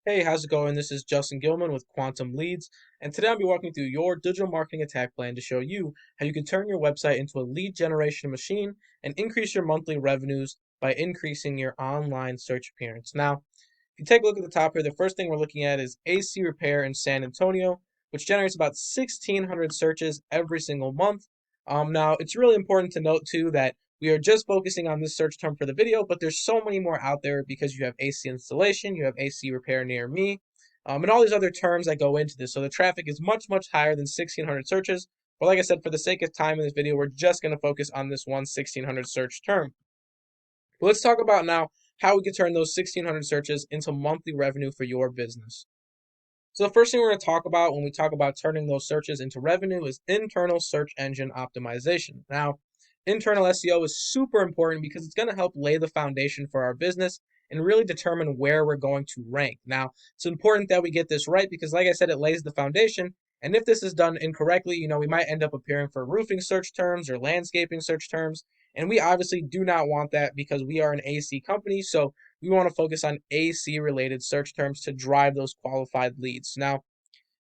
Hey, how's it going? This is Justin Gilman with Quantum Leads, and today I'll be walking through your digital marketing attack plan to show you how you can turn your website into a lead generation machine and increase your monthly revenues by increasing your online search appearance. Now, if you take a look at the top here, the first thing we're looking at is AC Repair in San Antonio, which generates about 1,600 searches every single month. Now, it's really important to note too that we are just focusing on this search term for the video, but there's so many more out there because you have AC installation, you have AC repair near me, and all these other terms that go into this. So the traffic is much, much higher than 1,600 searches. But like I said, for the sake of time in this video, we're just going to focus on this one 1,600 search term. But let's talk about now how we can turn those 1,600 searches into monthly revenue for your business. So the first thing we're going to talk about when we talk about turning those searches into revenue is internal search engine optimization. Now, internal SEO is super important because it's going to help lay the foundation for our business and really determine where we're going to rank. Now, it's important that we get this right because, like I said, it lays the foundation. And if this is done incorrectly, we might end up appearing for roofing search terms or landscaping search terms. And we obviously do not want that because we are an AC company. So we want to focus on AC related search terms to drive those qualified leads. Now,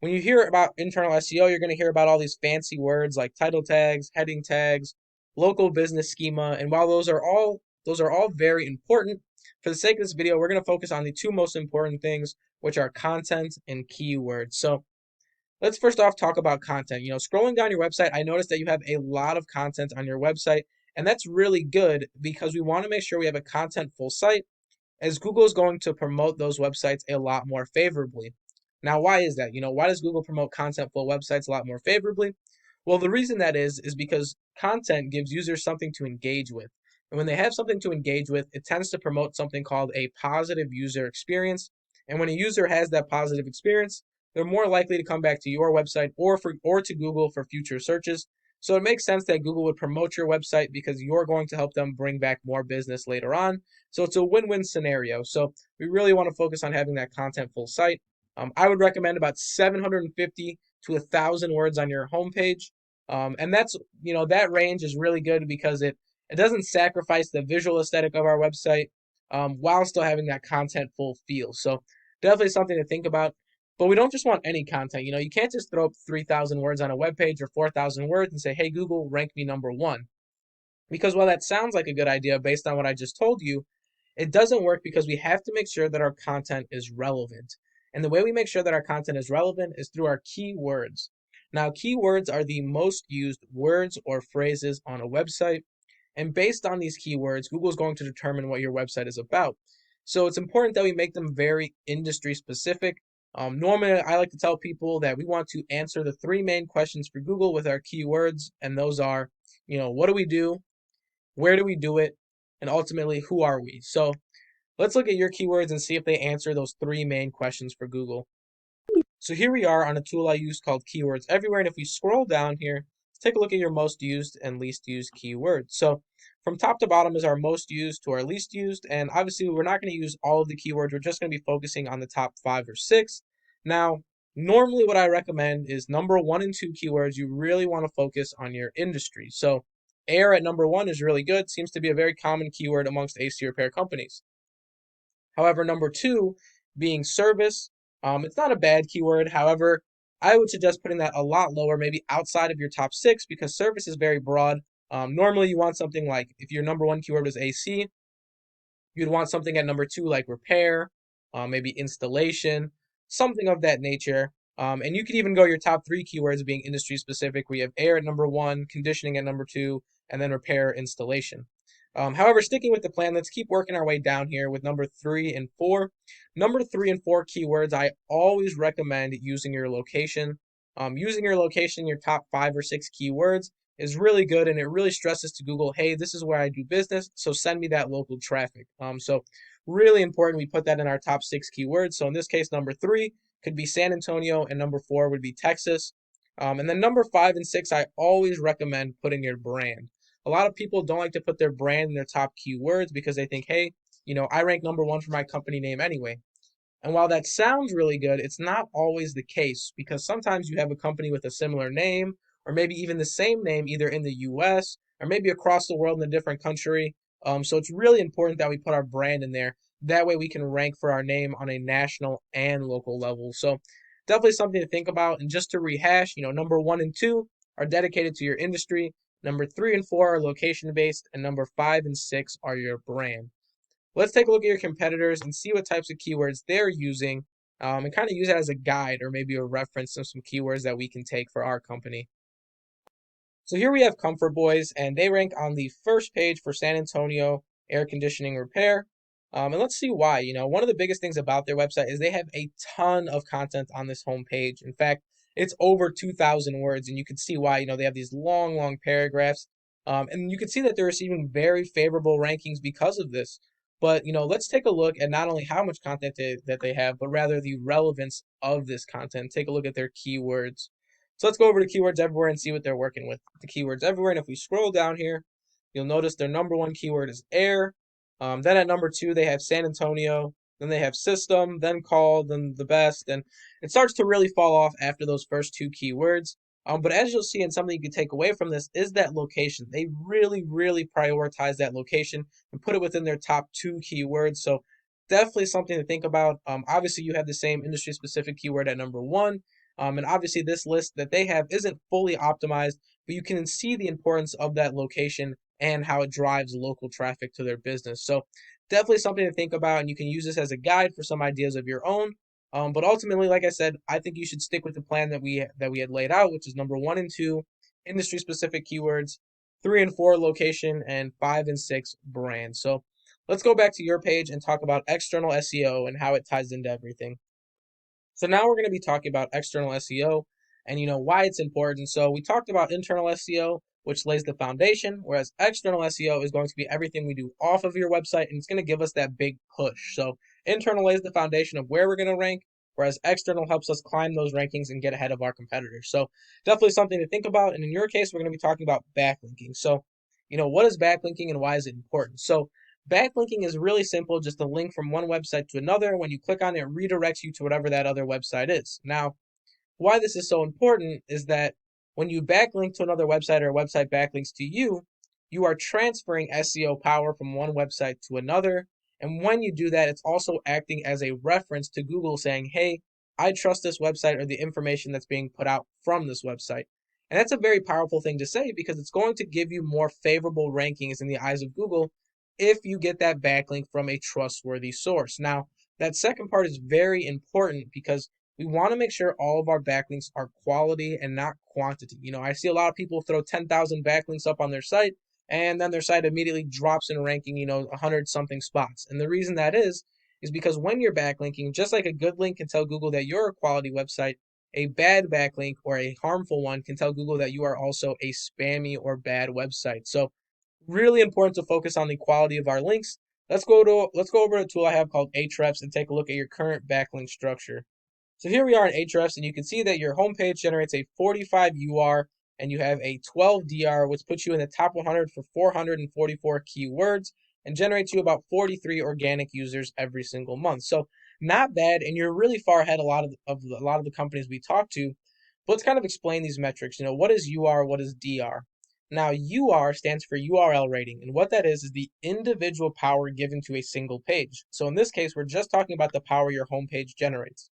when you hear about internal SEO, you're going to hear about all these fancy words like title tags, heading tags, local business schema, and while those are all very important, for the sake of this video, we're going to focus on the two most important things, which are content and keywords. So, let's first off talk about content. Scrolling down your website, I noticed that you have a lot of content on your website, and that's really good because we want to make sure we have a contentful site as Google is going to promote those websites a lot more favorably. Now, why is that? Why does Google promote contentful websites a lot more favorably? Well, the reason that is because content gives users something to engage with. And when they have something to engage with, it tends to promote something called a positive user experience. And when a user has that positive experience, they're more likely to come back to your website or to Google for future searches. So it makes sense that Google would promote your website because you're going to help them bring back more business later on. So it's a win-win scenario. So we really want to focus on having that contentful site. I would recommend about 750 to 1,000 words on your homepage. And that range is really good because it doesn't sacrifice the visual aesthetic of our website while still having that contentful feel. So definitely something to think about. But we don't just want any content. You can't just throw up 3,000 words on a web page or 4,000 words and say, hey, Google, rank me number one. Because while that sounds like a good idea based on what I just told you, it doesn't work because we have to make sure that our content is relevant. And the way we make sure that our content is relevant is through our keywords. Now, keywords are the most used words or phrases on a website. And based on these keywords, Google is going to determine what your website is about. So it's important that we make them very industry specific. Normally, I like to tell people that we want to answer the three main questions for Google with our keywords, and those are, what do we do? Where do we do it? And ultimately, who are we? So let's look at your keywords and see if they answer those three main questions for Google. So here we are on a tool I use called Keywords Everywhere. And if we scroll down here, let's take a look at your most used and least used keywords. So from top to bottom is our most used to our least used. And obviously, we're not going to use all of the keywords. We're just going to be focusing on the top 5 or 6. Now, normally what I recommend is number 1 and 2 keywords. You really want to focus on your industry. So air at number 1 is really good. Seems to be a very common keyword amongst AC repair companies. However, number 2 being service, it's not a bad keyword. However, I would suggest putting that a lot lower, maybe outside of your top 6, because service is very broad. Normally, you want something like, if your number 1 keyword is AC, you'd want something at number 2 like repair, maybe installation, something of that nature. And you could even go your top 3 keywords being industry specific. We have air at number 1, conditioning at number 2, and then repair installation. However, sticking with the plan, let's keep working our way down here with number 3 and 4. Number 3 and 4 keywords, I always recommend using your location. Using your location, your top 5 or 6 keywords is really good, and it really stresses to Google, hey, this is where I do business, so send me that local traffic. So really important we put that in our top 6 keywords. So in this case, number 3 could be San Antonio, and number 4 would be Texas. And then number 5 and 6, I always recommend putting your brand. A lot of people don't like to put their brand in their top keywords because they think, hey, I rank number 1 for my company name anyway. And while that sounds really good, it's not always the case because sometimes you have a company with a similar name or maybe even the same name either in the US or maybe across the world in a different country. So it's really important that we put our brand in there That way we can rank for our name on a national and local level. So definitely something to think about. And just to rehash, number 1 and 2 are dedicated to your industry. Number 3 and 4 are location based, and number 5 and 6 are your brand. Let's take a look at your competitors and see what types of keywords they're using, and kind of use that as a guide or maybe a reference to some keywords that we can take for our company. So here we have Comfort Boys, and they rank on the first page for San Antonio air conditioning repair. And let's see why. One of the biggest things about their website is they have a ton of content on this homepage. In fact, it's over 2,000 words, and you can see why. They have these long, long paragraphs. And you can see that they're receiving very favorable rankings because of this. But, let's take a look at not only how much content that they have, but rather the relevance of this content. Take a look at their keywords. So let's go over to Keywords Everywhere and see what they're working with. The Keywords Everywhere, and if we scroll down here, you'll notice their number 1 keyword is air. Then at number 2, they have San Antonio. Then they have system, then call, then the best. And it starts to really fall off after those first 2 keywords. But as you'll see, and something you can take away from this is that location. They really, really prioritize that location and put it within their top 2 keywords. So definitely something to think about. Obviously, you have the same industry specific keyword at number 1. And obviously, this list that they have isn't fully optimized, but you can see the importance of that location and how it drives local traffic to their business. So, definitely something to think about, and you can use this as a guide for some ideas of your own. But ultimately, like I said, I think you should stick with the plan that we had laid out, which is number 1 and 2, industry specific keywords, 3 and 4, location, and 5 and 6, brand. So, let's go back to your page and talk about external SEO and how it ties into everything. So now we're going to be talking about external SEO and why it's important. So we talked about internal SEO, which lays the foundation, whereas external SEO is going to be everything we do off of your website, and it's going to give us that big push. So internal lays the foundation of where we're going to rank, whereas external helps us climb those rankings and get ahead of our competitors. So definitely something to think about. And in your case, we're going to be talking about backlinking. So, what is backlinking and why is it important? So backlinking is really simple, just a link from one website to another. When you click on it, it redirects you to whatever that other website is. Now, why this is so important is that when you backlink to another website or a website backlinks to you, you are transferring SEO power from one website to another. And when you do that, it's also acting as a reference to Google saying, hey, I trust this website or the information that's being put out from this website. And that's a very powerful thing to say because it's going to give you more favorable rankings in the eyes of Google if you get that backlink from a trustworthy source. Now, that second part is very important because we want to make sure all of our backlinks are quality and not quantity. I see a lot of people throw 10,000 backlinks up on their site and then their site immediately drops in ranking, 100 something spots. And the reason that is because when you're backlinking, just like a good link can tell Google that you're a quality website, a bad backlink or a harmful one can tell Google that you are also a spammy or bad website. So really important to focus on the quality of our links. Let's go over a tool I have called Ahrefs and take a look at your current backlink structure. So here we are in Ahrefs, and you can see that your homepage generates a 45 UR and you have a 12 DR, which puts you in the top 100 for 444 keywords and generates you about 43 organic users every single month. So not bad, and you're really far ahead a lot of the companies we talk to. But let's kind of explain these metrics. What is UR? What is DR? Now, UR stands for URL rating, and what that is the individual power given to a single page. So in this case, we're just talking about the power your homepage generates.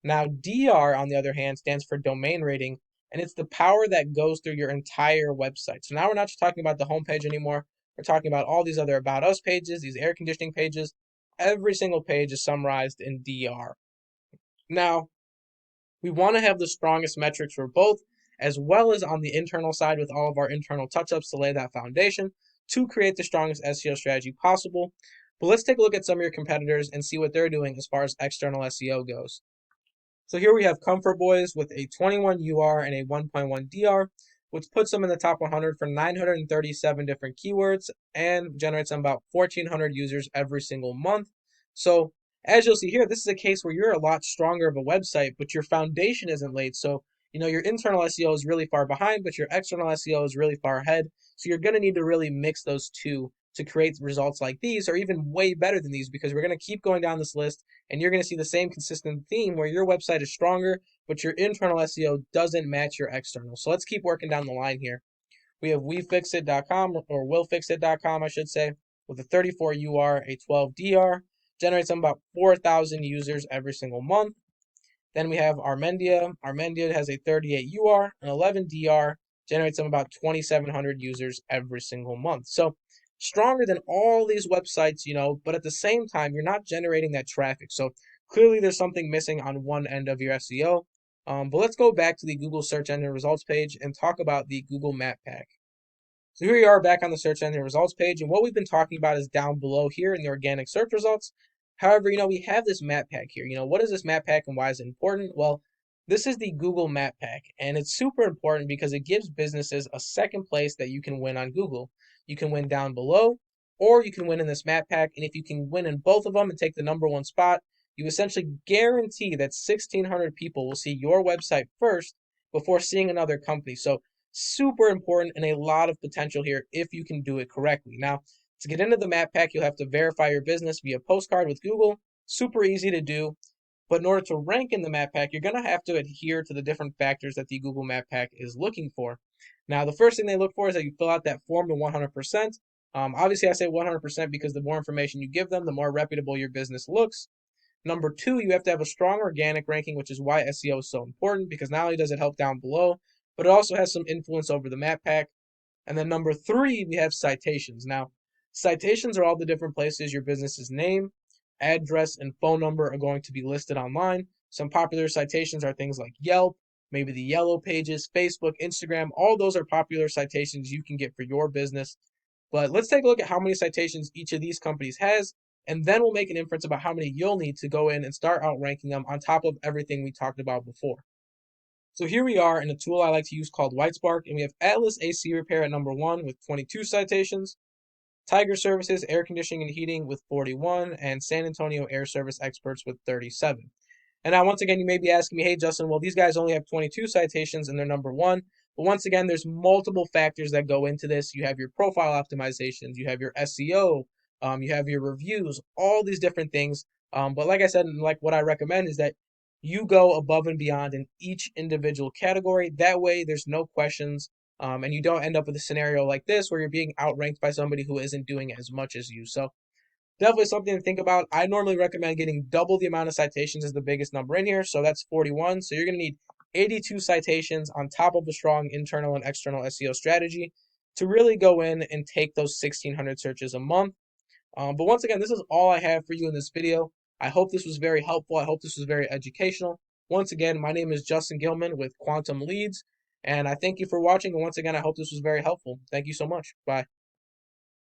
Now, DR, on the other hand, stands for domain rating, and it's the power that goes through your entire website. So now we're not just talking about the homepage anymore. We're talking about all these other About Us pages, these air conditioning pages. Every single page is summarized in DR. Now, we want to have the strongest metrics for both, as well as on the internal side with all of our internal touch-ups to lay that foundation to create the strongest SEO strategy possible. But let's take a look at some of your competitors and see what they're doing as far as external SEO goes. So here we have Comfort Boys with a 21 UR and a 1.1 DR, which puts them in the top 100 for 937 different keywords and generates them about 1,400 users every single month. So as you'll see here, this is a case where you're a lot stronger of a website, but your foundation isn't laid. So, your internal SEO is really far behind, but your external SEO is really far ahead. So you're going to need to really mix those two to create results like these, or even way better than these, because we're going to keep going down this list and you're going to see the same consistent theme where your website is stronger, but your internal SEO doesn't match your external. So let's keep working down the line here. We have wefixit.com, or willfixit.com, I should say, with a 34 UR, a 12 DR. generates them about 4,000 users every single month. Then we have Armendia. Armendia has a 38 UR, an 11 DR, generates them about 2,700 users every single month. So stronger than all these websites, but at the same time, you're not generating that traffic. So clearly there's something missing on one end of your SEO. But let's go back to the Google search engine results page and talk about the Google Map Pack. So here we are back on the search engine results page, and what we've been talking about is down below here in the organic search results. However, we have this map pack here. What is this map pack and why is it important? Well, this is the Google Map Pack, and it's super important because it gives businesses a second place that you can win on Google. You can win down below, or you can win in this map pack, and if you can win in both of them and take the number one spot, you essentially guarantee that 1,600 people will see your website first before seeing another company. So super important and a lot of potential here if you can do it correctly. Now, to get into the map pack, you'll have to verify your business via postcard with Google. Super easy to do. But in order to rank in the map pack, you're going to have to adhere to the different factors that the Google Map Pack is looking for. Now, the first thing they look for is that you fill out that form to 100%. Obviously, I say 100% because the more information you give them, the more reputable your business looks. Number two, you have to have a strong organic ranking, which is why SEO is so important because not only does it help down below, but it also has some influence over the map pack. And then number three, we have citations. Now, citations are all the different places your business's name, address, and phone number are going to be listed online. Some popular citations are things like Yelp, maybe the Yellow Pages, Facebook, Instagram. All those are popular citations you can get for your business. But let's take a look at how many citations each of these companies has, and then we'll make an inference about how many you'll need to go in and start outranking them on top of everything we talked about before. So here we are in a tool I like to use called Whitespark, and we have Atlas AC Repair at number one with 22 citations, Tiger Services Air Conditioning and Heating with 41, and San Antonio Air Service Experts with 37. And now, once again, you may be asking me, hey, Justin, well, these guys only have 22 citations and they're number one. But once again, there's multiple factors that go into this. You have your profile optimizations, you have your SEO, you have your reviews, all these different things. But like I said, and like what I recommend is that you go above and beyond in each individual category. That way, there's no questions, and you don't end up with a scenario like this where you're being outranked by somebody who isn't doing as much as you. So definitely something to think about. I normally recommend getting double the amount of citations as the biggest number in here, so that's 41. So you're going to need 82 citations on top of a strong internal and external SEO strategy to really go in and take those 1,600 searches a month. But once again, this is all I have for you in this video. I hope this was very helpful. I hope this was very educational. Once again, my name is Justin Gilman with Quantum Leads, and I thank you for watching. And once again, I hope this was very helpful. Thank you so much. Bye.